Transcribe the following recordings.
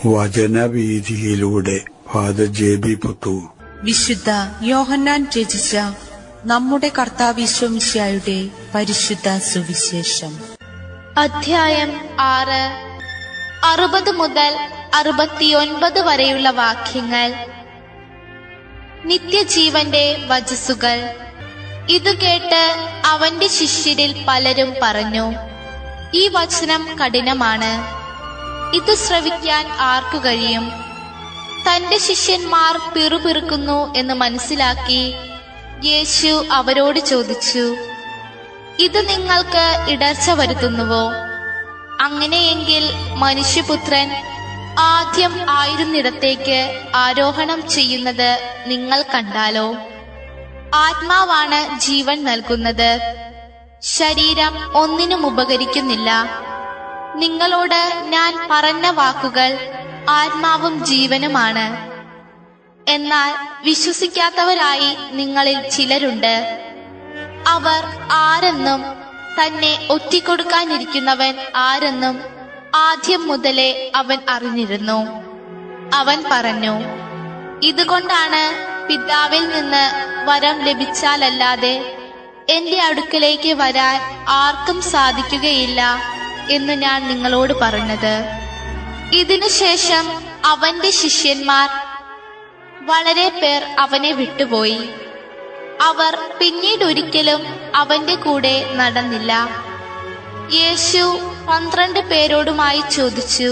വചനവീഥിയിലൂടെ father ജെ.ബി. Puthur. വിശുദ്ധ യോഹന്നാൻ രചിച്ച നമ്മുടെ കർത്താവിശ്വമിശിഹായുടെ പരിശുദ്ധ സുവിശേഷം. അധ്യായം 6, 60 മുതൽ 69 വരെയുള്ള വാക്യങ്ങൾ. നിത്യജീവന്റെ വചസ്സുകൾ. ഇതു കേട്ട് അവന്റെ ശിഷ്യരിൽ പലരും പറഞ്ഞു, ഈ വചനം കഠിനമാണ്, ഇത് ശ്രവിക്കാൻ ആർക്കു കഴിയും? തന്റെ ശിഷ്യന്മാർ പിറുപിറുക്കുന്നു എന്ന് മനസ്സിലാക്കി യേശു അവരോട് ചോദിച്ചു, ഇത് നിങ്ങൾക്ക് ഇടർച്ച വരുത്തുന്നുവോ? അങ്ങനെയെങ്കിൽ മനുഷ്യപുത്രൻ ആദ്യം ആയിരുന്നിടത്തേക്ക് ആരോഹണം ചെയ്യുന്നത് നിങ്ങൾ കണ്ടാലോ? ആത്മാവാണ് ജീവൻ നൽകുന്നത്, ശരീരം ഒന്നിനും ഉപകരിക്കുന്നില്ല. നിങ്ങളോട് ഞാൻ പറഞ്ഞ വാക്കുകൾ ആത്മാവും ജീവനുമാണ്. എന്നാൽ വിശ്വസിക്കാത്തവരായി നിങ്ങളിൽ ചിലരുണ്ട്. അവർ ആരെന്നും തന്നെ ഒറ്റിക്കൊടുക്കാനിരിക്കുന്നവൻ ആരെന്നും ആദ്യം മുതലേ അവൻ അറിഞ്ഞിരുന്നു. അവൻ പറഞ്ഞു, ഇതുകൊണ്ടാണ് പിതാവിൽ നിന്ന് വരം ലഭിച്ചാലല്ലാതെ എന്റെ അടുക്കലേക്ക് വരാൻ ആർക്കും സാധിക്കുകയില്ല എന്ന് ഞാൻ നിങ്ങളോട് പറഞ്ഞത്. ഇതിനുശേഷം അവന്റെ ശിഷ്യന്മാർ വളരെ പേർ അവനെ വിട്ടുപോയി. അവർ പിന്നീടൊരിക്കലും അവന്റെ കൂടെ നടന്നില്ല. യേശു 12 പേരോടുമായി ചോദിച്ചു,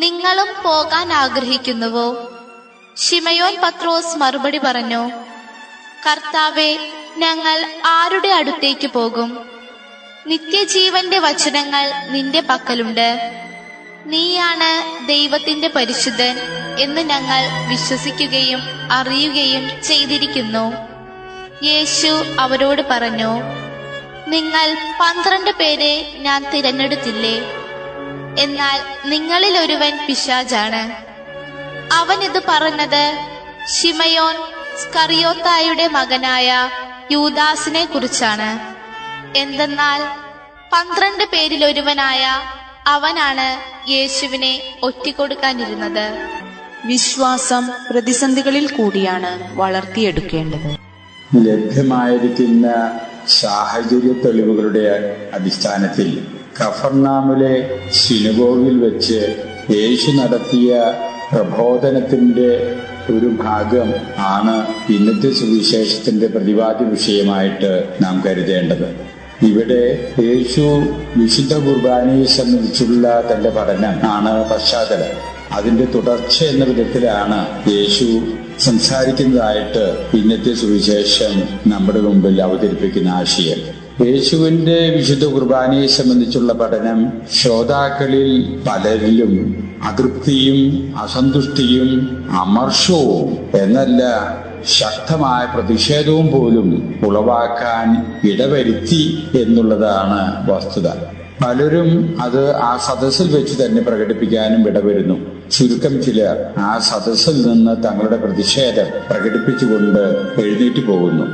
നിങ്ങളും പോകാൻ ആഗ്രഹിക്കുന്നുവോ? ശിമയോൻ പത്രോസ് മറുപടി പറഞ്ഞു, കർത്താവേ, ഞങ്ങൾ ആരുടെ അടുത്തേക്ക് പോകും? നിത്യജീവന്റെ വചനങ്ങൾ നിന്റെ പക്കലുണ്ട്. നീയാണ് ദൈവത്തിന്റെ പരിശുദ്ധൻ എന്ന് ഞങ്ങൾ വിശ്വസിക്കുകയും അറിയുകയും ചെയ്തിരിക്കുന്നു. യേശു അവരോട് പറഞ്ഞു, നിങ്ങൾ 12 പേരെ ഞാൻ തിരഞ്ഞെടുത്തില്ലേ? എന്നാൽ നിങ്ങളിൽ ഒരുവൻ പിശാചാണ്. അവൻ ഇത് പറഞ്ഞത് ശിമയോൻ സ്കറിയോത്തായുടെ മകനായ യൂദാസിനെ കുറിച്ചാണ്. എന്തെന്നാൽ 12 പേരിലൊരുവനായ അവനാണ് യേശുവിനെ ഒറ്റിക്കൊടുക്കാനിരുന്നത്. വിശ്വാസം പ്രതിസന്ധികളിൽ കൂടിയാണ് വളർത്തിയെടുക്കേണ്ടത്. ലഭ്യമായിരിക്കുന്ന സാഹചര്യ തെളിവുകളുടെ അടിസ്ഥാനത്തിൽ കഫർനാമിലെ സിനഗോഗിൽ വെച്ച് യേശു നടത്തിയ പ്രബോധനത്തിന്റെ ഒരു ഭാഗം ആണ് ഇന്നത്തെ സുവിശേഷത്തിന്റെ പ്രതിപാദ്യ വിഷയമായിട്ട് നാം കരുതേണ്ടത്. ഇവിടെ യേശു വിശുദ്ധ കുർബാനയെ സംബന്ധിച്ചുള്ള തന്റെ പഠനം ആണ് പശ്ചാത്തലം. അതിന്റെ തുടർച്ച എന്ന വിധത്തിലാണ് യേശു സംസാരിക്കുന്നതായിട്ട് ഇന്നത്തെ സുവിശേഷം നമ്മുടെ മുമ്പിൽ അവതരിപ്പിക്കുന്ന ആശയം. യേശുവിന്റെ വിശുദ്ധ കുർബാനയെ സംബന്ധിച്ചുള്ള പഠനം ശ്രോതാക്കളിൽ പലരിലും അതൃപ്തിയും അസന്തുഷ്ടിയും അമർഷവും എന്നല്ല ശക്തമായ പ്രതിഷേധവും പോലും ഉളവാക്കാൻ ഇടവരുത്തി എന്നുള്ളതാണ് വസ്തുത. പലരും അത് ആ സദസ്സിൽ വെച്ച് തന്നെ പ്രകടിപ്പിക്കാനും ഇടവരുന്നു. ചുരുക്കം ചിലർ ആ സദസ്സിൽ നിന്ന് തങ്ങളുടെ പ്രതിഷേധം പ്രകടിപ്പിച്ചുകൊണ്ട് എഴുന്നേറ്റ് പോകുന്നു.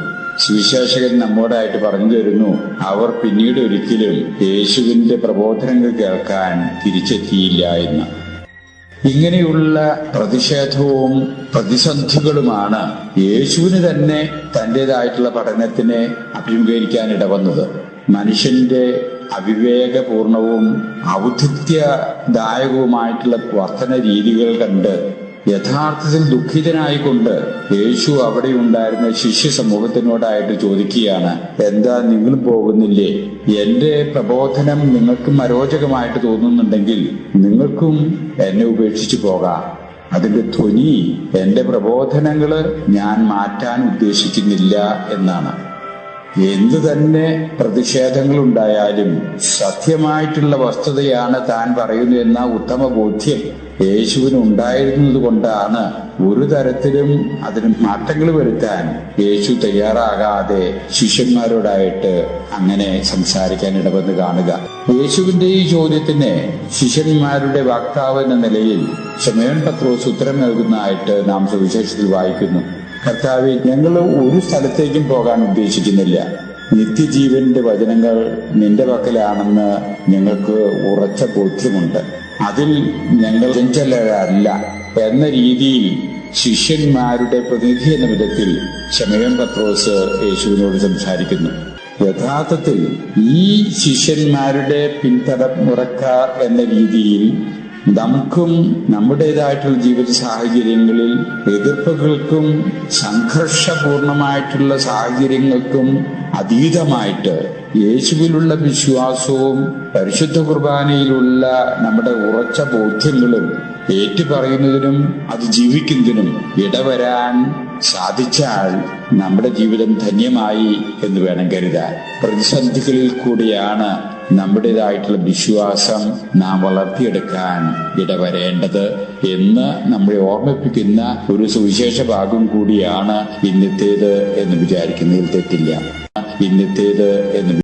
സുവിശേഷകൻ നമ്മോടായിട്ട് പറഞ്ഞു തരുന്നു, അവർ പിന്നീട് ഒരിക്കലും യേശുവിന്റെ പ്രബോധനങ്ങൾ കേൾക്കാൻ തിരിച്ചെത്തിയില്ല എന്ന്. ഇങ്ങനെയുള്ള പ്രതിഷേധവും പ്രതിസന്ധികളുമാണ് യേശുവിന് തന്നെ തന്റേതായിട്ടുള്ള പഠനത്തിനെ അഭിമുഖീകരിക്കാൻ ഇടവന്നത്. മനുഷ്യന്റെ അവിവേകപൂർണവും ഔദ്ധിത്യദായകവുമായിട്ടുള്ള വർത്തന രീതികൾ കണ്ട് യഥാർത്ഥത്തിൽ ദുഃഖിതനായിക്കൊണ്ട് യേശു അവിടെ ഉണ്ടായിരുന്ന ശിഷ്യ സമൂഹത്തിനോടായിട്ട് ചോദിക്കുകയാണ്, എന്താ നിങ്ങളും പോകുന്നില്ലേ? എന്റെ പ്രബോധനം നിങ്ങൾക്കും അരോചകമായിട്ട് തോന്നുന്നുണ്ടെങ്കിൽ നിങ്ങൾക്കും എന്നെ ഉപേക്ഷിച്ചു പോകാം. അതിന്റെ ധ്വനി എന്റെ പ്രബോധനങ്ങള് ഞാൻ മാറ്റാൻ ഉദ്ദേശിക്കുന്നില്ല എന്നാണ്. എന്തു തന്നെ പ്രതിഷേധങ്ങളുണ്ടായാലും സത്യമായിട്ടുള്ള വസ്തുതയാണ് താൻ പറയുന്നു എന്ന ഉത്തമ ബോധ്യം യേശുവിന് ഉണ്ടായിരുന്നത് കൊണ്ടാണ് ഒരു തരത്തിലും അതിന് മാറ്റങ്ങൾ വരുത്താൻ യേശു തയ്യാറാകാതെ ശിഷ്യന്മാരോടായിട്ട് അങ്ങനെ സംസാരിക്കാൻ ഇടവന്ന് കാണുക. യേശുവിന്റെ ഈ ചോദ്യത്തിന് ശിഷ്യന്മാരുടെ വക്താവ് എന്ന നിലയിൽ ശിമയോൻ പത്രോസ് ഉത്തരം നൽകുന്നതായിട്ട് നാം സുവിശേഷത്തിൽ വായിക്കുന്നു. കർത്താവേ, ഞങ്ങൾ ഒരു സ്ഥലത്തേക്കും പോകാൻ ഉദ്ദേശിക്കുന്നില്ല. നിത്യജീവന്റെ വചനങ്ങൾ നിന്റെ പക്കലാണെന്ന് ഞങ്ങൾക്ക് ഉറച്ച ബോധ്യമുണ്ട്. അതിൽ ഞങ്ങൾ ചഞ്ചലരല്ല എന്ന രീതിയിൽ ശിഷ്യന്മാരുടെ പ്രതിനിധി എന്ന വിധത്തിൽ ശമയോൻ പത്രോസ് യേശുവിനോട് സംസാരിക്കുന്നു. യഥാർത്ഥത്തിൽ ഈ ശിഷ്യന്മാരുടെ പിൻതലമുറക്കാർ എന്ന രീതിയിൽ നമുക്കും നമ്മുടേതായിട്ടുള്ള ജീവിത സാഹചര്യങ്ങളിൽ എതിർപ്പുകൾക്കും സംഘർഷപൂർണമായിട്ടുള്ള സാഹചര്യങ്ങൾക്കും അതീതമായിട്ട് യേശുവിലുള്ള വിശ്വാസവും പരിശുദ്ധ കുർബാനയിലുള്ള നമ്മുടെ ഉറച്ച ബോധ്യങ്ങളും ഏറ്റുപറയുന്നതിനും അത് ജീവിക്കുന്നതിനും ഇടവരാൻ സാധിച്ചാൽ നമ്മുടെ ജീവിതം ധന്യമായി എന്ന് വേണം കരുതാൻ. പ്രതിസന്ധികളിൽ കൂടിയാണ് നമ്മുടേതായിട്ടുള്ള വിശ്വാസം നാം വളർത്തിയെടുക്കാൻ ഇടവരേണ്ടത് എന്ന് നമ്മളെ ഓർമ്മിപ്പിക്കുന്ന ഒരു സുവിശേഷ ഭാഗം കൂടിയാണ് ഇന്നത്തേത് എന്ന് വിചാരിക്കുന്നതിൽ തെറ്റില്ല.